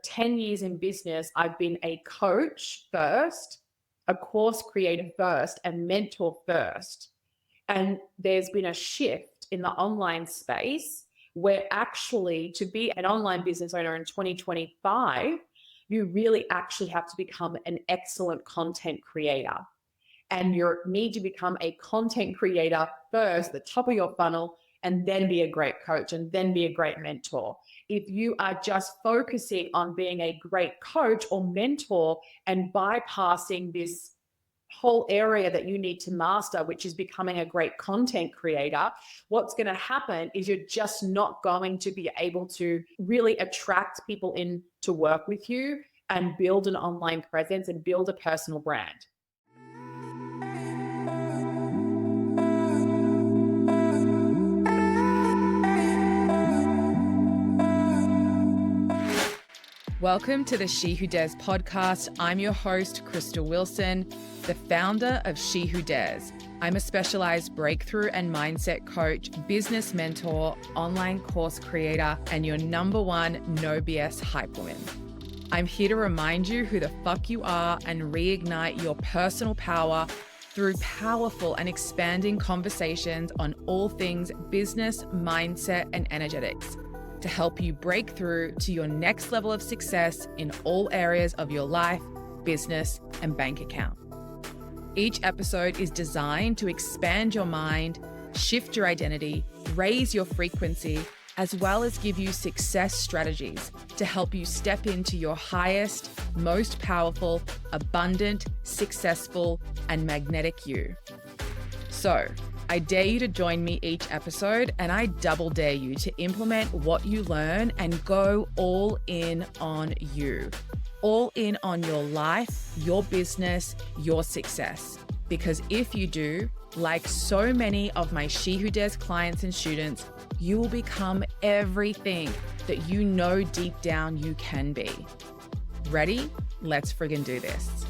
10 years in business, I've been a coach first, a course creator first, and mentor first. And there's been a shift in the online space where actually to be an online business owner in 2025, you really actually have to become an excellent content creator. And you need to become a content creator first, the top of your funnel, and then be a great coach and then be a great mentor. If you are just focusing on being a great coach or mentor and bypassing this whole area that you need to master, which is becoming a great content creator, what's going to happen is you're just not going to be able to really attract people in to work with you and build an online presence and build a personal brand. Welcome to the She Who Dares podcast. I'm your host, Krystal Wilson, the founder of She Who Dares. I'm a specialized breakthrough and mindset coach, business mentor, online course creator, and your number one no BS hype woman. I'm here to remind you who the fuck you are and reignite your personal power through powerful and expanding conversations on all things business, mindset, and energetics, to help you break through to your next level of success in all areas of your life, business, and bank account. Each episode is designed to expand your mind, shift your identity, raise your frequency, as well as give you success strategies to help you step into your highest, most powerful, abundant, successful, and magnetic you. So, I dare you to join me each episode, and I double dare you to implement what you learn and go all in on you. All in on your life, your business, your success. Because if you do, like so many of my She Who Dares clients and students, you will become everything that you know deep down you can be. Ready? Let's friggin' do this.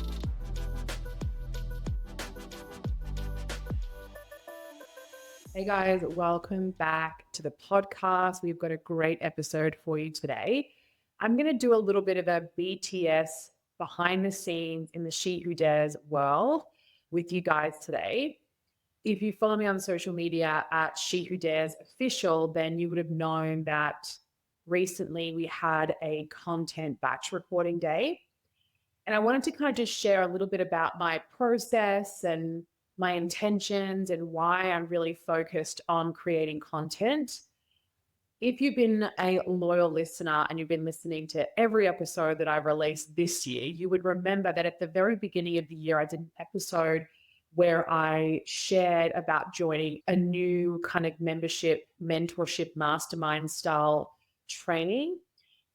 Hey guys, welcome back to the podcast. We've got a great episode for you today. I'm going to do a little bit of a BTS behind the scenes in the She Who Dares world with you guys today. If you follow me on social media at She Who Dares Official, then you would have known that recently we had a content batch recording day. And I wanted to kind of just share a little bit about my process and my intentions and why I'm really focused on creating content. If you've been a loyal listener and you've been listening to every episode that I've released this year, you would remember that at the very beginning of the year, I did an episode where I shared about joining a new kind of membership, mentorship, mastermind style training.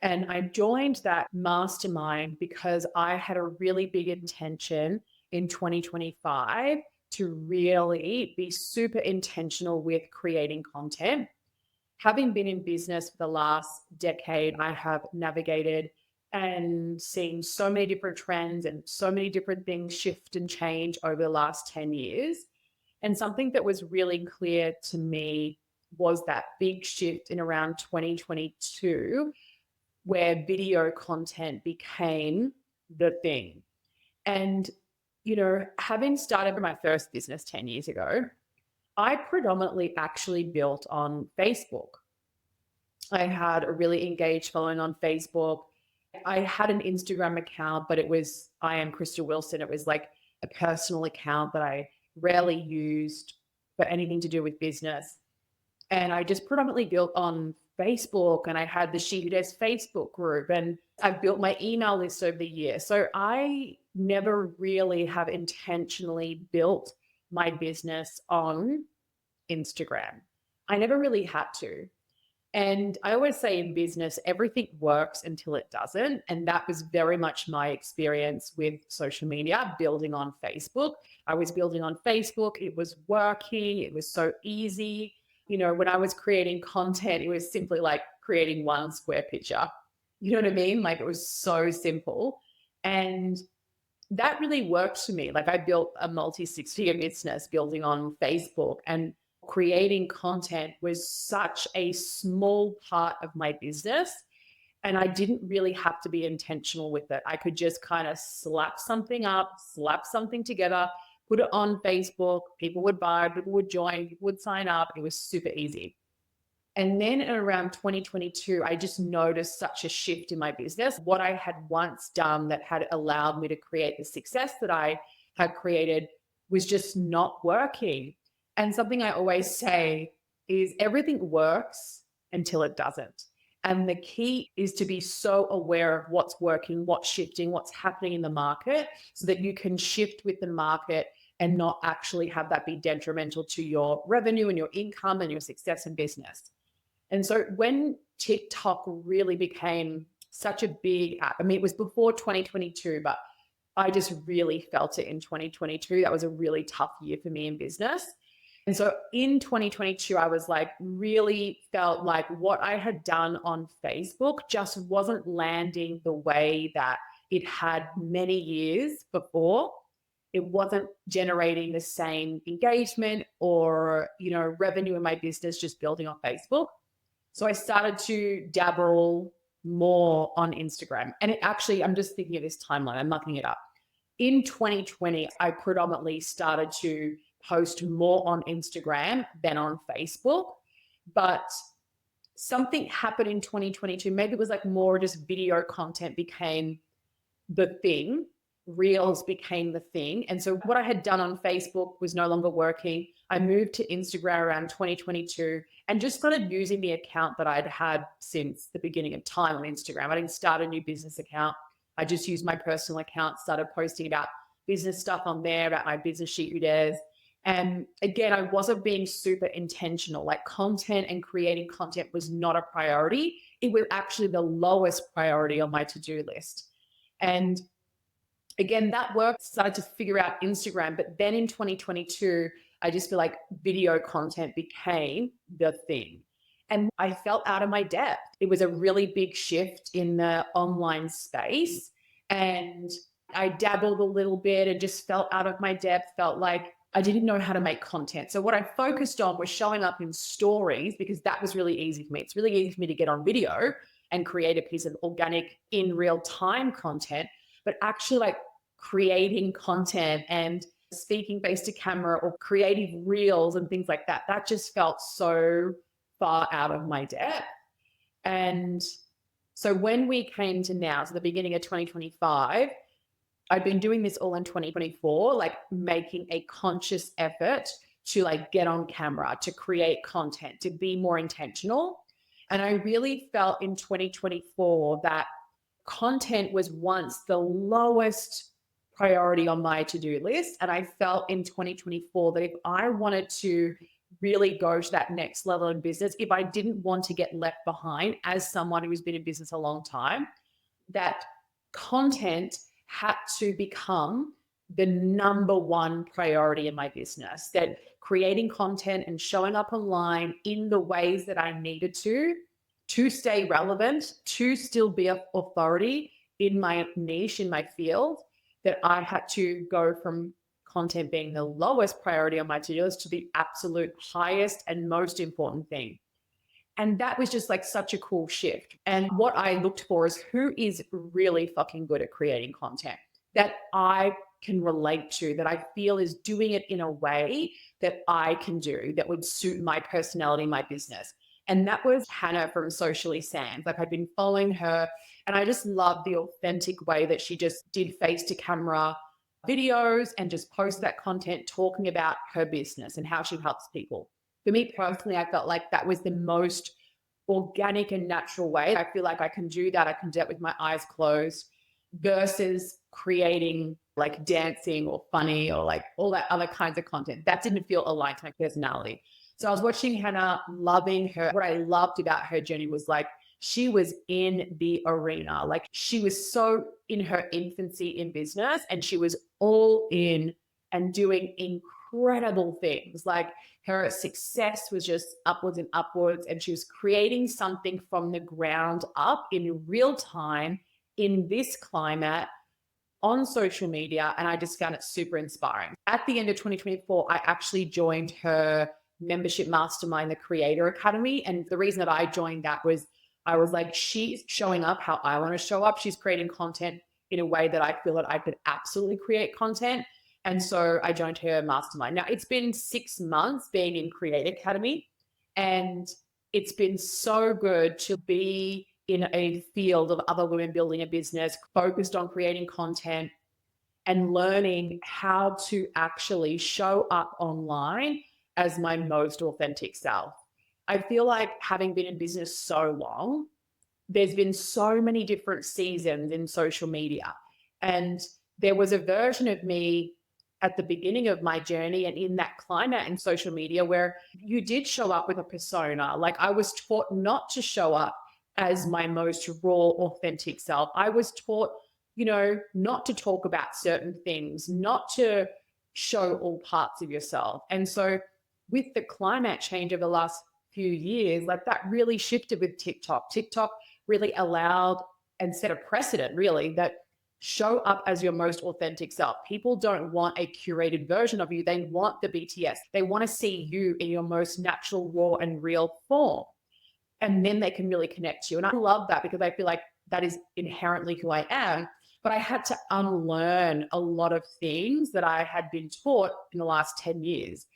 And I joined that mastermind because I had a really big intention in 2025 to really be super intentional with creating content. Having been in business for the last decade, I have navigated and seen so many different trends and so many different things shift and change over the last 10 years. And something that was really clear to me was that big shift in around 2022, where video content became the thing. And you know, having started my first business 10 years ago, I predominantly actually built on Facebook. I had a really engaged following on Facebook. I had an Instagram account, but it was, I am Krystal Wilson. It was like a personal account that I rarely used for anything to do with business. And I just predominantly built on Facebook, and I had the She Who Dares Facebook group, and I've built my email list over the years. So I never really have intentionally built my business on Instagram. I never really had to. And I always say in business, everything works until it doesn't. And that was very much my experience with social media, building on Facebook. I was building on Facebook. It was working. It was so easy. You know, when I was creating content, it was simply like creating one square picture. You know what I mean? Like it was so simple. And that really worked for me. Like I built a multi-six-figure business building on Facebook, and creating content was such a small part of my business. And I didn't really have to be intentional with it. I could just kind of slap something up, slap something together, put it on Facebook. People would buy, people would join, people would sign up. It was super easy. And then in around 2022, I just noticed such a shift in my business. What I had once done that had allowed me to create the success that I had created was just not working. And something I always say is everything works until it doesn't. And the key is to be so aware of what's working, what's shifting, what's happening in the market so that you can shift with the market and not actually have that be detrimental to your revenue and your income and your success in business. And so when TikTok really became such a big app, I mean, it was before 2022, but I just really felt it in 2022. That was a really tough year for me in business. And so in 2022, I was like, really felt like what I had done on Facebook just wasn't landing the way that it had many years before. It wasn't generating the same engagement or, revenue in my business just building on Facebook. So I started to dabble more on Instagram. And it actually, I'm just thinking of this timeline, I'm mucking it up. In 2020, I predominantly started to post more on Instagram than on Facebook. But something happened in 2022. Maybe it was like more just video content became the thing. Reels became the thing. And so what I had done on Facebook was no longer working. I moved to Instagram around 2022 and just started using the account that I'd had since the beginning of time on Instagram. I didn't start a new business account. I just used my personal account, started posting about business stuff on there, about my business She Who Dares. And again, I wasn't being super intentional. Like content and creating content was not a priority. It was actually the lowest priority on my to-do list. And again, that work started to figure out Instagram. But then in 2022, I just feel like video content became the thing. And I felt out of my depth. It was a really big shift in the online space. And I dabbled a little bit and just felt out of my depth, felt like I didn't know how to make content. So what I focused on was showing up in stories because that was really easy for me. It's really easy for me to get on video and create a piece of organic in real time content, but actually like creating content and speaking face to camera or creating reels and things like that, that just felt so far out of my depth. And so when we came to now, so the beginning of 2025, I've been doing this all in 2024, like making a conscious effort to like get on camera, to create content, to be more intentional. And I really felt in 2024 that content was once the lowest priority on my to-do list. And I felt in 2024 that if I wanted to really go to that next level in business, if I didn't want to get left behind as someone who's been in business a long time, that content had to become the number one priority in my business, that creating content and showing up online in the ways that I needed to stay relevant, to still be an authority in my niche, in my field, that I had to go from content being the lowest priority on my to-do list to the absolute highest and most important thing. And that was just like such a cool shift. And what I looked for is who is really fucking good at creating content that I can relate to, that I feel is doing it in a way that I can do that would suit my personality, my business. And that was Hannah from Socially Sans. Like I'd been following her and I just loved the authentic way that she just did face to camera videos and just post that content talking about her business and how she helps people. For me personally, I felt like that was the most organic and natural way. I feel like I can do that. I can do it with my eyes closed versus creating like dancing or funny or like all that other kinds of content. That didn't feel aligned to my personality. So I was watching Hannah, loving her. What I loved about her journey was like, she was in the arena. Like she was so in her infancy in business and she was all in and doing incredible things. Like her success was just upwards and upwards. And she was creating something from the ground up in real time in this climate on social media. And I just found it super inspiring. At the end of 2024, I actually joined her membership mastermind, the Creator Academy. And the reason that I joined that was I was like, she's showing up how I want to show up. She's creating content in a way that I feel that I could absolutely create content. And so I joined her mastermind. Now, it's been 6 months being in Create Academy, and it's been so good to be in a field of other women building a business focused on creating content and learning how to actually show up online as my most authentic self. I feel like having been in business so long, there's been so many different seasons in social media. And there was a version of me at the beginning of my journey and in that climate in social media where you did show up with a persona. Like I was taught not to show up as my most raw, authentic self. I was taught, not to talk about certain things, not to show all parts of yourself. And so with the climate change over the last few years, like that really shifted with TikTok. TikTok really allowed and set a precedent, really, that show up as your most authentic self. People don't want a curated version of you. They want the BTS. They want to see you in your most natural, raw, and real form. And then they can really connect to you. And I love that because I feel like that is inherently who I am. But I had to unlearn a lot of things that I had been taught in the last 10 years.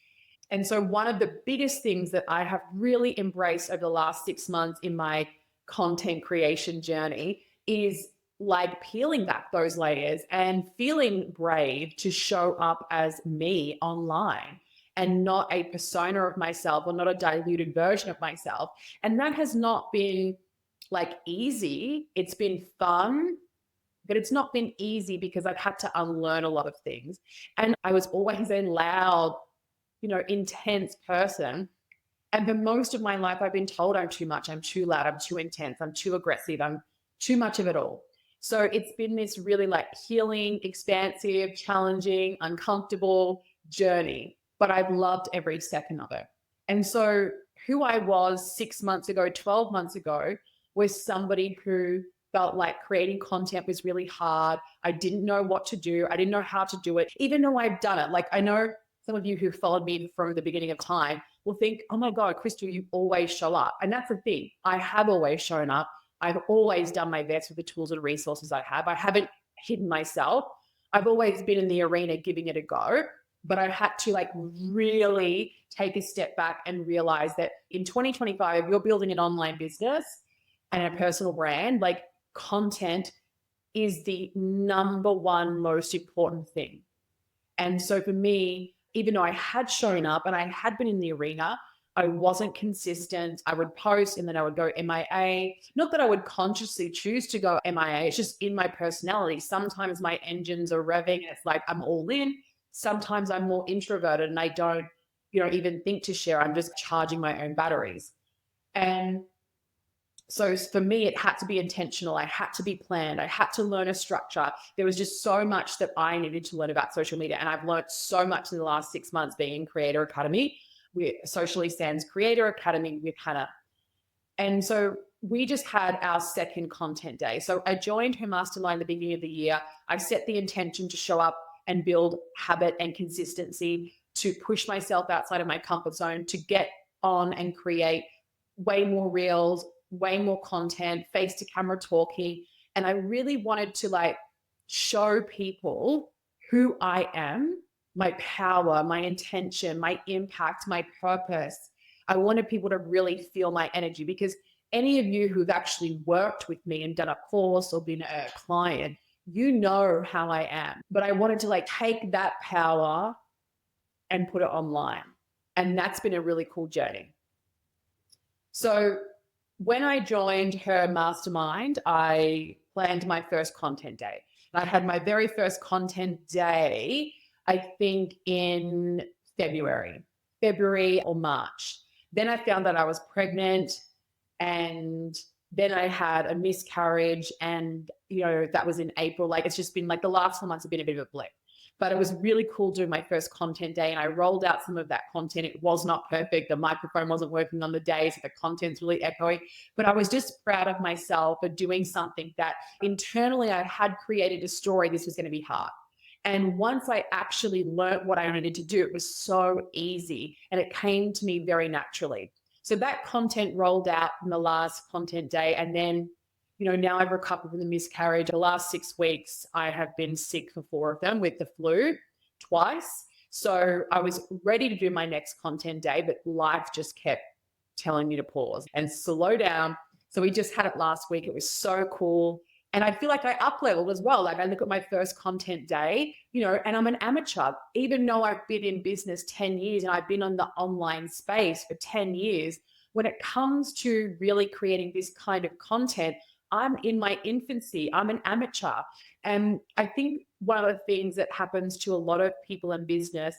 And so one of the biggest things that I have really embraced over the last 6 months in my content creation journey is like peeling back those layers and feeling brave to show up as me online and not a persona of myself or not a diluted version of myself. And that has not been like easy. It's been fun, but it's not been easy because I've had to unlearn a lot of things. And I was always a loud, intense person. And for most of my life, I've been told I'm too much, I'm too loud, I'm too intense, I'm too aggressive, I'm too much of it all. So it's been this really like healing, expansive, challenging, uncomfortable journey, but I've loved every second of it. And so who I was 6 months ago, 12 months ago, was somebody who felt like creating content was really hard. I didn't know what to do. I didn't know how to do it, even though I've done it. Like I know some of you who followed me from the beginning of time will think, oh my God, Krystal, you always show up. And that's the thing. I have always shown up. I've always done my best with the tools and resources I have. I haven't hidden myself. I've always been in the arena giving it a go, but I had to like really take a step back and realize that in 2025, if you're building an online business and a personal brand, like content is the number one most important thing. And so for me, even though I had shown up and I had been in the arena, I wasn't consistent. I would post and then I would go MIA. Not that I would consciously choose to go MIA. It's just in my personality. Sometimes my engines are revving and it's like I'm all in. Sometimes I'm more introverted and I don't, even think to share. I'm just charging my own batteries. And so for me, it had to be intentional. I had to be planned. I had to learn a structure. There was just so much that I needed to learn about social media. And I've learned so much in the last 6 months being in Creator Academy, with Socially Sans Creator Academy with Hannah. And so we just had our second content day. So I joined her mastermind at the beginning of the year. I set the intention to show up and build habit and consistency, to push myself outside of my comfort zone, to get on and create way more reels, way more content, face to camera talking. And I really wanted to like show people who I am, my power, my intention, my impact, my purpose. I wanted people to really feel my energy, because any of you who've actually worked with me and done a course or been a client, you know how I am. But I wanted to like take that power and put it online. And that's been a really cool journey. So when I joined her mastermind, I planned my first content day. And I had my very first content day, I think in February or March. Then I found that I was pregnant, and then I had a miscarriage, and that was in April. Like it's just been like the last 4 months have been a bit of a blip. But it was really cool doing my first content day, and I rolled out some of that content. It was not perfect. The microphone wasn't working on the day, so the content's really echoing. But I was just proud of myself for doing something that internally I had created a story. This was going to be hard. And once I actually learned what I needed to do, it was so easy and it came to me very naturally. So that content rolled out in the last content day. And then, now I've recovered from the miscarriage. The last 6 weeks, I have been sick for 4 of them with the flu twice. So I was ready to do my next content day, but life just kept telling me to pause and slow down. So we just had it last week. It was so cool. And I feel like I up leveled as well. Like I look at my first content day, and I'm an amateur, even though I've been in business 10 years and I've been on the online space for 10 years. When it comes to really creating this kind of content, I'm in my infancy. I'm an amateur. And I think one of the things that happens to a lot of people in business,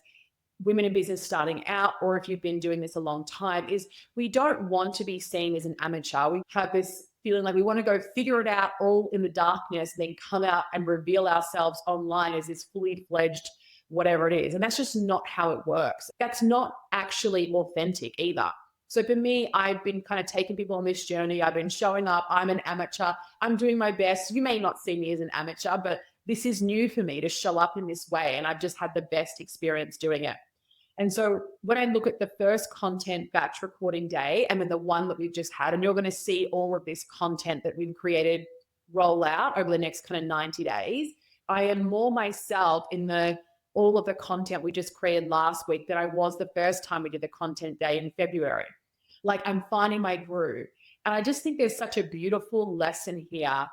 women in business starting out, or if you've been doing this a long time, is we don't want to be seen as an amateur. We have this feeling like we want to go figure it out all in the darkness, then come out and reveal ourselves online as this fully fledged whatever it is. And that's just not how it works. That's not actually authentic either. So for me, I've been kind of taking people on this journey. I've been showing up. I'm an amateur. I'm doing my best. You may not see me as an amateur, but this is new for me to show up in this way. And I've just had the best experience doing it. And so when I look at the first content batch recording day and then the one that we've just had, and you're going to see all of this content that we've created roll out over the next kind of 90 days, I am more myself in all of the content we just created last week than I was the first time we did the content day in February. Like I'm finding my groove. And I just think there's such a beautiful lesson here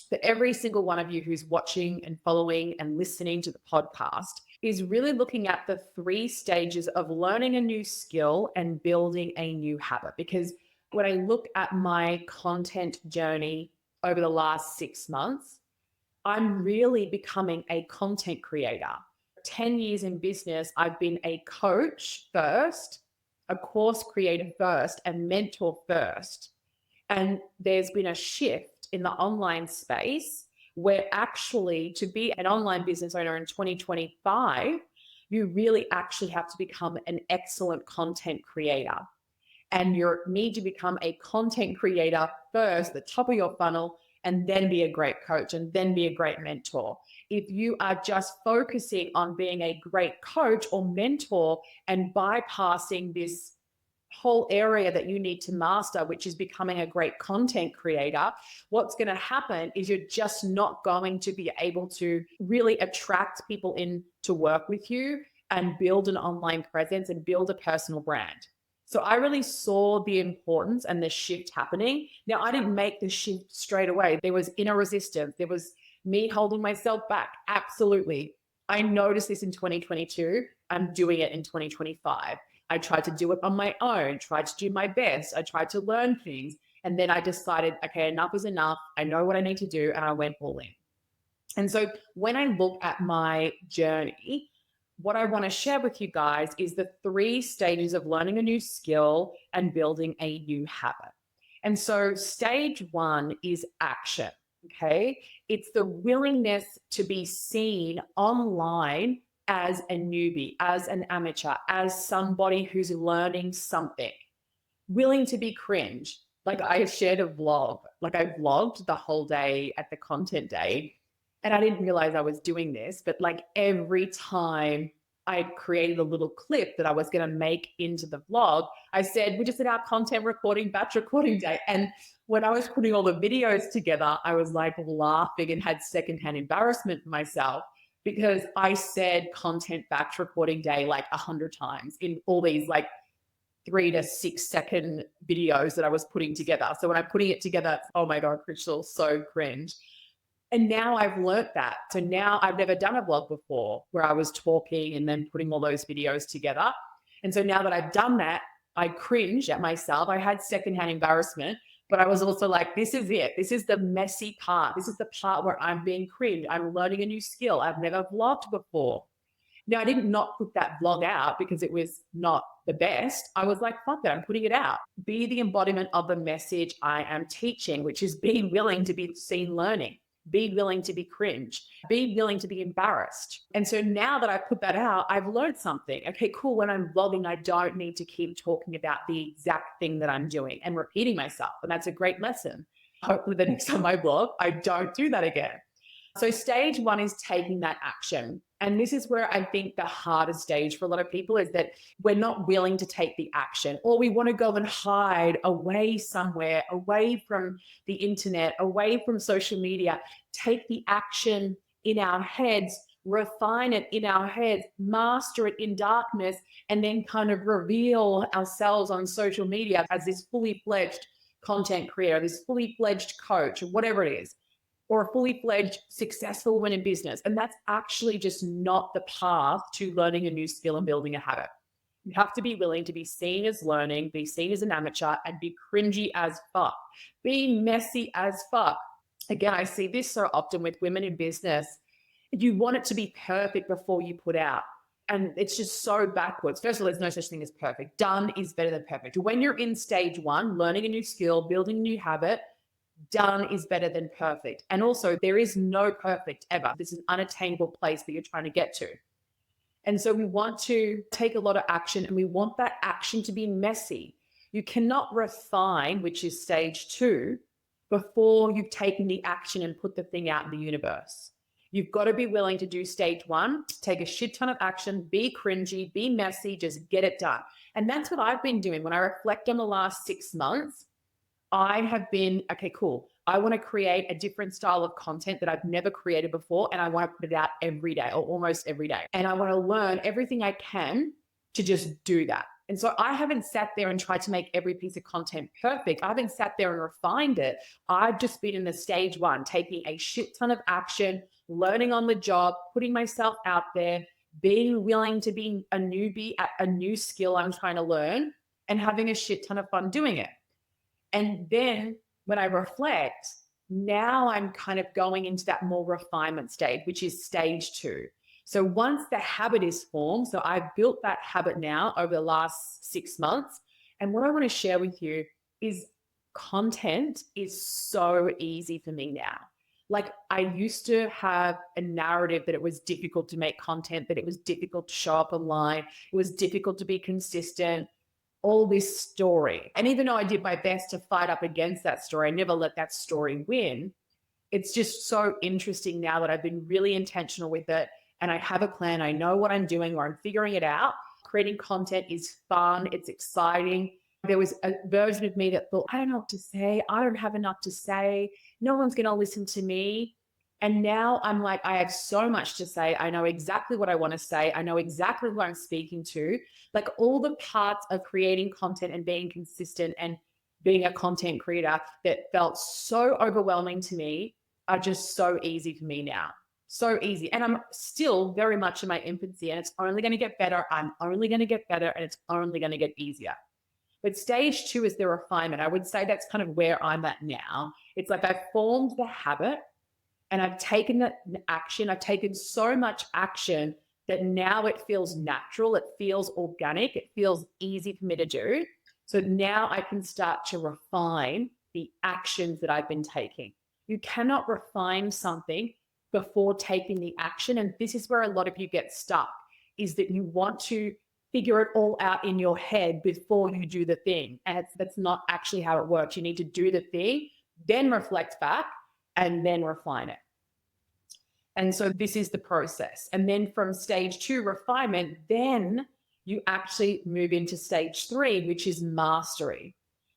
that every single one of you who's watching and following and listening to the podcast is really looking at the 3 stages of learning a new skill and building a new habit. Because when I look at my content journey over the last 6 months, I'm really becoming a content creator. 10 years in business, I've been a coach first, a course creator first, and mentor first. And there's been a shift in the online space where actually to be an online business owner in 2025, you really actually have to become an excellent content creator. And you need to become a content creator first, the top of your funnel, and then be a great coach and then be a great mentor. If you are just focusing on being a great coach or mentor and bypassing this whole area that you need to master, which is becoming a great content creator, what's going to happen is you're just not going to be able to really attract people in to work with you and build an online presence and build a personal brand. So I really saw the importance and the shift happening. Now, I didn't make the shift straight away. There was inner resistance. There was me holding myself back. Absolutely. I noticed this in 2022. I'm doing it in 2025. I tried to do it on my own, tried to do my best. I tried to learn things. And then I decided, okay, enough is enough. I know what I need to do. And I went all in. And so when I look at my journey, what I want to share with you guys is the 3 stages of learning a new skill and building a new habit. And so stage 1 is action. Okay. It's the willingness to be seen online as a newbie, as an amateur, as somebody who's learning something, willing to be cringe. Like I shared a vlog, like I vlogged the whole day at the content day. And I didn't realize I was doing this, but like every time I created a little clip that I was going to make into the vlog, I said, we just did our content recording, batch recording day. And when I was putting all the videos together, I was like laughing and had secondhand embarrassment for myself because I said content batch recording day like 100 times in all these like 3 to 6 second videos that I was putting together. So when I'm putting it together, oh my God, Krystal, so cringe. And now I've learnt that. So now I've never done a vlog before where I was talking and then putting all those videos together. And so now that I've done that, I cringe at myself. I had secondhand embarrassment, but I was also like, this is it. This is the messy part. This is the part where I'm being cringe. I'm learning a new skill. I've never vlogged before. Now, I didn't not put that vlog out because it was not the best. I was like, fuck it, I'm putting it out. Be the embodiment of the message I am teaching, which is being willing to be seen learning. Be willing to be cringe, be willing to be embarrassed. And so now that I put that out, I've learned something. Okay, cool. When I'm vlogging, I don't need to keep talking about the exact thing that I'm doing and repeating myself. And that's a great lesson. Hopefully the next time I vlog, I don't do that again. So stage one is taking that action. And this is where I think the hardest stage for a lot of people is that we're not willing to take the action, or we want to go and hide away somewhere, away from the internet, away from social media, take the action in our heads, refine it in our heads, master it in darkness, and then kind of reveal ourselves on social media as this fully fledged content creator, this fully fledged coach, or whatever it is, or a fully fledged successful woman in business. And that's actually just not the path to learning a new skill and building a habit. You have to be willing to be seen as learning, be seen as an amateur, and be cringy as fuck, be messy as fuck. Again, I see this so often with women in business. You want it to be perfect before you put out. And it's just so backwards. First of all, there's no such thing as perfect. Done is better than perfect. When you're in stage one, learning a new skill, building a new habit, done is better than perfect. And also, there is no perfect ever. This is an unattainable place that you're trying to get to. And so we want to take a lot of action, and we want that action to be messy. You cannot refine, which is stage two, before you've taken the action and put the thing out in the universe. You've got to be willing to do stage one, take a shit ton of action, be cringy, be messy, just get it done. And that's what I've been doing. When I reflect on the last 6 months, I have been, okay, cool. I want to create a different style of content that I've never created before, and I want to put it out every day or almost every day. And I want to learn everything I can to just do that. And so I haven't sat there and tried to make every piece of content perfect. I haven't sat there and refined it. I've just been in the stage one, taking a shit ton of action, learning on the job, putting myself out there, being willing to be a newbie at a new skill I'm trying to learn, and having a shit ton of fun doing it. And then when I reflect, now I'm kind of going into that more refinement stage, which is stage two. So once the habit is formed, so I've built that habit now over the last 6 months. And what I want to share with you is content is so easy for me now. Like, I used to have a narrative that it was difficult to make content, that it was difficult to show up online, it was difficult to be consistent, all this story. And even though I did my best to fight up against that story, I never let that story win. It's just so interesting now that I've been really intentional with it, and I have a plan. I know what I'm doing, or I'm figuring it out. Creating content is fun. It's exciting. There was a version of me that thought, I don't know what to say. I don't have enough to say. No one's going to listen to me. And now I'm like, I have so much to say. I know exactly what I want to say. I know exactly who I'm speaking to. Like, all the parts of creating content and being consistent and being a content creator that felt so overwhelming to me are just so easy for me now. So easy. And I'm still very much in my infancy, and it's only going to get better. I'm only going to get better, and it's only going to get easier. But stage two is the refinement. I would say that's kind of where I'm at now. It's like I've formed the habit, and I've taken the action. I've taken so much action that now it feels natural. It feels organic. It feels easy for me to do. So now I can start to refine the actions that I've been taking. You cannot refine something before taking the action. And this is where a lot of you get stuck, is that you want to figure it all out in your head before you do the thing. And that's not actually how it works. You need to do the thing, then reflect back, and then refine it. And so this is the process. And then from stage two, refinement, then you actually move into stage three, which is mastery,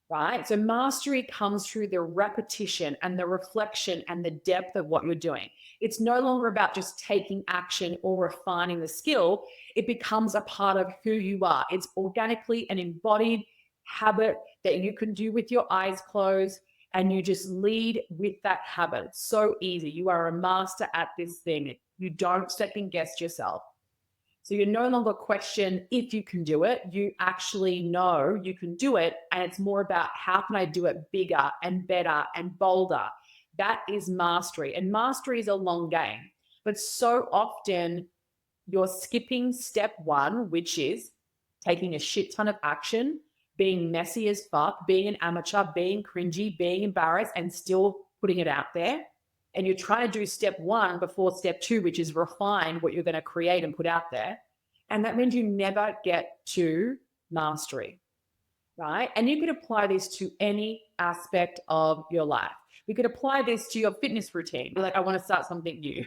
right? So mastery comes through the repetition and the reflection and the depth of what you're doing. It's no longer about just taking action or refining the skill. It becomes a part of who you are. It's organically an embodied habit that you can do with your eyes closed, and you just lead with that habit. It's so easy. You are a master at this thing. You don't second guess yourself. So you no longer question if you can do it. You actually know you can do it. And it's more about, how can I do it bigger and better and bolder? That is mastery. And mastery is a long game. But so often you're skipping step one, which is taking a shit ton of action, being messy as fuck, being an amateur, being cringy, being embarrassed, and still putting it out there. And you're trying to do step one before step two, which is refine what you're going to create and put out there. And that means you never get to mastery. right? And you could apply this to any aspect of your life. We could apply this to your fitness routine. You're like, I want to start something new.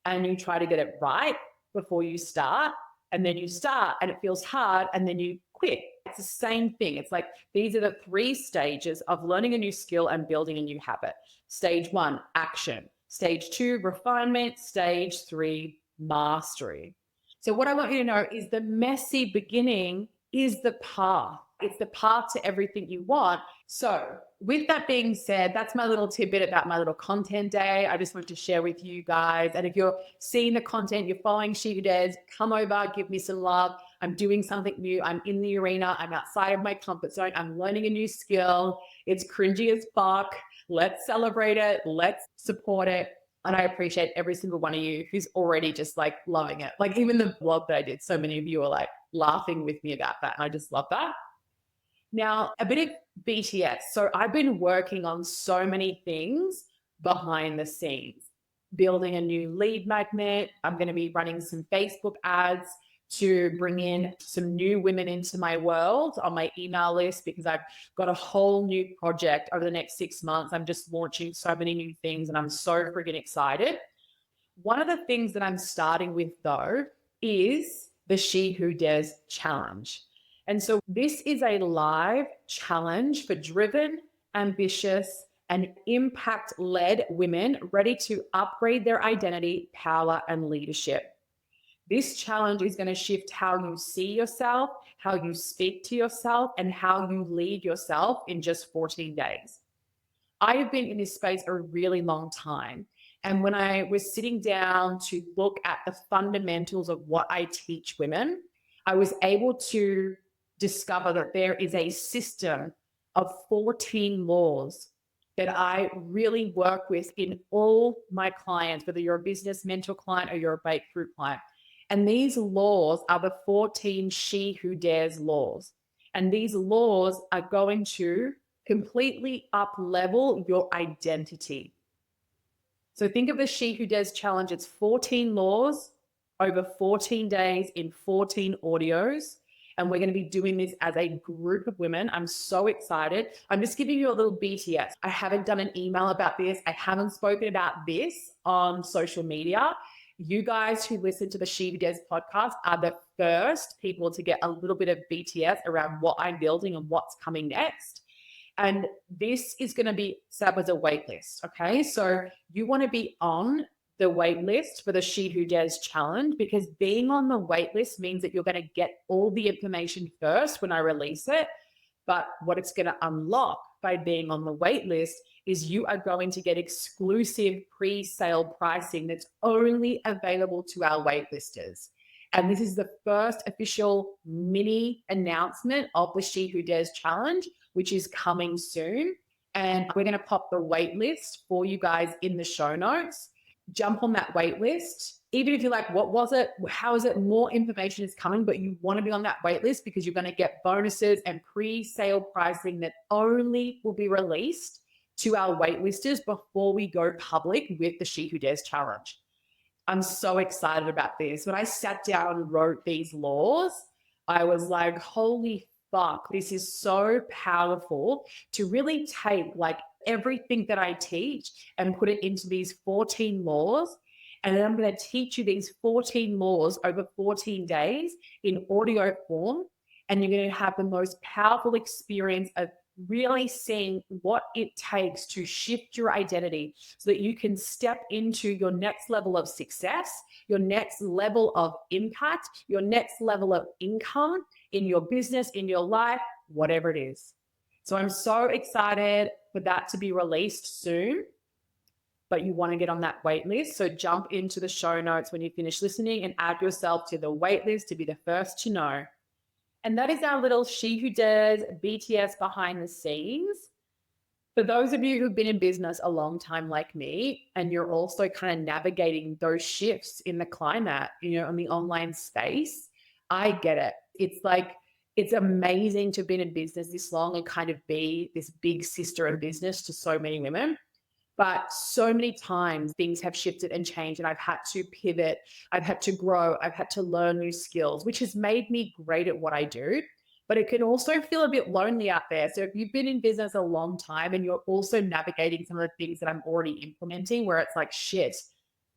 And you try to get it right before you start. And then you start and it feels hard and then you quit. It's the same thing. It's like these are the three stages of learning a new skill and building a new habit. Stage one, action. Stage two, refinement. Stage three, mastery. So, what I want you to know is the messy beginning is the path. It's the path to everything you want. So, with that being said, that's my little tidbit about my little content day. I just wanted to share with you guys. And if you're seeing the content, you're following She Who Dares, come over, give me some love. I'm doing something new. I'm in the arena. I'm outside of my comfort zone. I'm learning a new skill. It's cringy as fuck. Let's celebrate it. Let's support it. And I appreciate every single one of you who's already just like loving it. Like even the vlog that I did, so many of you are like laughing with me about that. And I just love that. Now, a bit of BTS. So I've been working on so many things behind the scenes, building a new lead magnet. I'm going to be running some Facebook ads to bring in some new women into my world on my email list because I've got a whole new project over the next 6 months. I'm just launching so many new things and I'm so freaking excited. One of the things that I'm starting with though is the She Who Dares challenge. And so this is a live challenge for driven, ambitious, and impact-led women ready to upgrade their identity, power, and leadership. This challenge is going to shift how you see yourself, how you speak to yourself, and how you lead yourself in just 14 days. I have been in this space a really long time. And when I was sitting down to look at the fundamentals of what I teach women, I was able to discover that there is a system of 14 laws that I really work with in all my clients, whether you're a business mentor client or you're a breakthrough client. And these laws are the 14 She Who Dares laws. And these laws are going to completely up level your identity. So think of the She Who Dares challenge. It's 14 laws over 14 days in 14 audios. And we're going to be doing this as a group of women. I'm so excited. I'm just giving you a little BTS. I haven't done an email about this. I haven't spoken about this on social media. You guys who listen to the She Who Dares podcast are the first people to get a little bit of BTS around what I'm building and what's coming next. And this is going to be set up as a wait list. Okay. So you want to be on the wait list for the She Who Dares challenge because being on the wait list means that you're going to get all the information first when I release it. But what it's going to unlock by being on the wait list is you are going to get exclusive pre-sale pricing that's only available to our waitlisters. And this is the first official mini announcement of the She Who Dares challenge, which is coming soon. And we're going to pop the wait list for you guys in the show notes. Jump on that wait list. Even if you're like, what was it? How is it? More information is coming, but you want to be on that wait list because you're going to get bonuses and pre-sale pricing that only will be released to our waitlisters before we go public with the She Who Dares challenge. I'm so excited about this. When I sat down and wrote these laws, I was like, holy fuck, this is so powerful to really take like everything that I teach and put it into these 14 laws. And then I'm going to teach you these 14 laws over 14 days in audio form. And you're going to have the most powerful experience of really seeing what it takes to shift your identity so that you can step into your next level of success, your next level of impact, your next level of income in your business, in your life, whatever it is. So I'm so excited for that to be released soon. But you want to get on that wait list. So jump into the show notes when you finish listening and add yourself to the wait list to be the first to know. And that is our little She Who Dares BTS behind the scenes. For those of you who've been in business a long time like me, and you're also kind of navigating those shifts in the climate, in the online space, I get it. It's like, it's amazing to have been in business this long and kind of be this big sister in business to so many women. But so many times things have shifted and changed and I've had to pivot. I've had to grow. I've had to learn new skills, which has made me great at what I do. but it can also feel a bit lonely out there. So if you've been in business a long time and you're also navigating some of the things that I'm already implementing, where it's like, shit,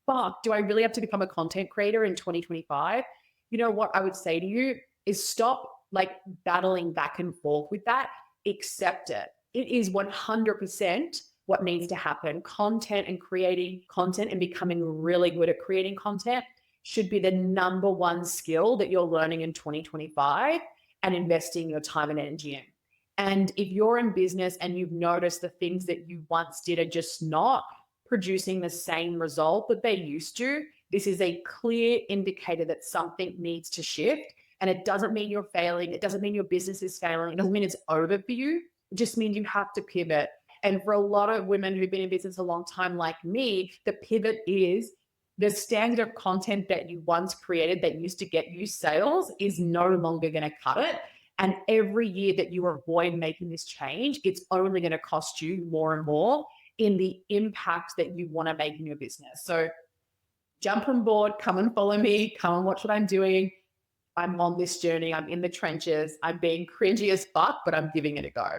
fuck, do I really have to become a content creator in 2025? You know what I would say to you is stop like battling back and forth with that. Accept it. It is 100% what needs to happen. Content and creating content and becoming really good at creating content should be the number one skill that you're learning in 2025 and investing your time and energy in. And if you're in business and you've noticed the things that you once did are just not producing the same result that they used to, this is a clear indicator that something needs to shift. And it doesn't mean you're failing. It doesn't mean your business is failing. It doesn't mean it's over for you. It just means you have to pivot. And for a lot of women who've been in business a long time, like me, the pivot is the standard of content that you once created that used to get you sales is no longer going to cut it. And every year that you avoid making this change, it's only going to cost you more and more in the impact that you want to make in your business. So jump on board, come and follow me, come and watch what I'm doing. I'm on this journey. I'm in the trenches. I'm being cringy as fuck, but I'm giving it a go.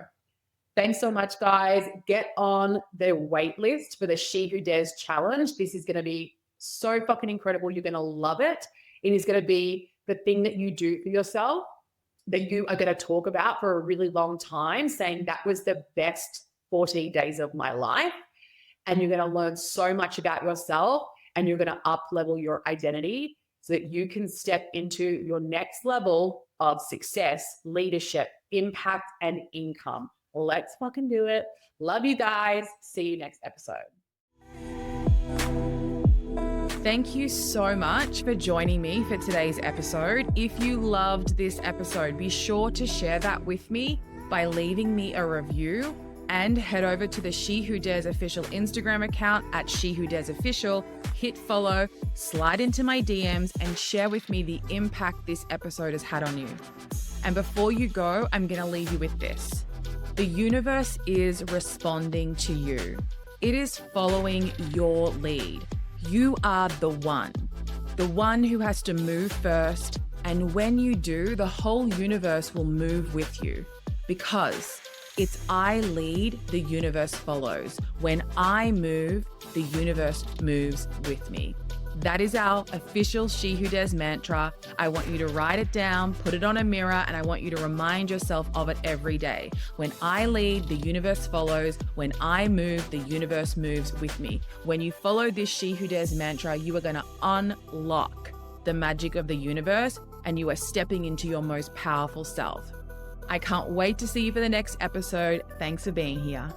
Thanks so much, guys. Get on the wait list for the She Who Dares challenge. This is going to be so fucking incredible. You're going to love it. It is going to be the thing that you do for yourself that you are going to talk about for a really long time, saying that was the best 14 days of my life. And you're going to learn so much about yourself and you're going to up level your identity so that you can step into your next level of success, leadership, impact, and income. Let's fucking do it. Love you guys. See you next episode. Thank you so much for joining me for today's episode. If you loved this episode, be sure to share that with me by leaving me a review and head over to the She Who Dares official Instagram account at She Who Dares Official, hit follow, slide into my DMs and share with me the impact this episode has had on you. And before you go, I'm going to leave you with this. The universe is responding to you. It is following your lead. You are the one who has to move first. And when you do, the whole universe will move with you because it's I lead, the universe follows. When I move, the universe moves with me. That is our official She Who Dares mantra. I want you to write it down, put it on a mirror, and I want you to remind yourself of it every day. When I lead, the universe follows. When I move, the universe moves with me. When you follow this She Who Dares mantra, you are going to unlock the magic of the universe and you are stepping into your most powerful self. I can't wait to see you for the next episode. Thanks for being here.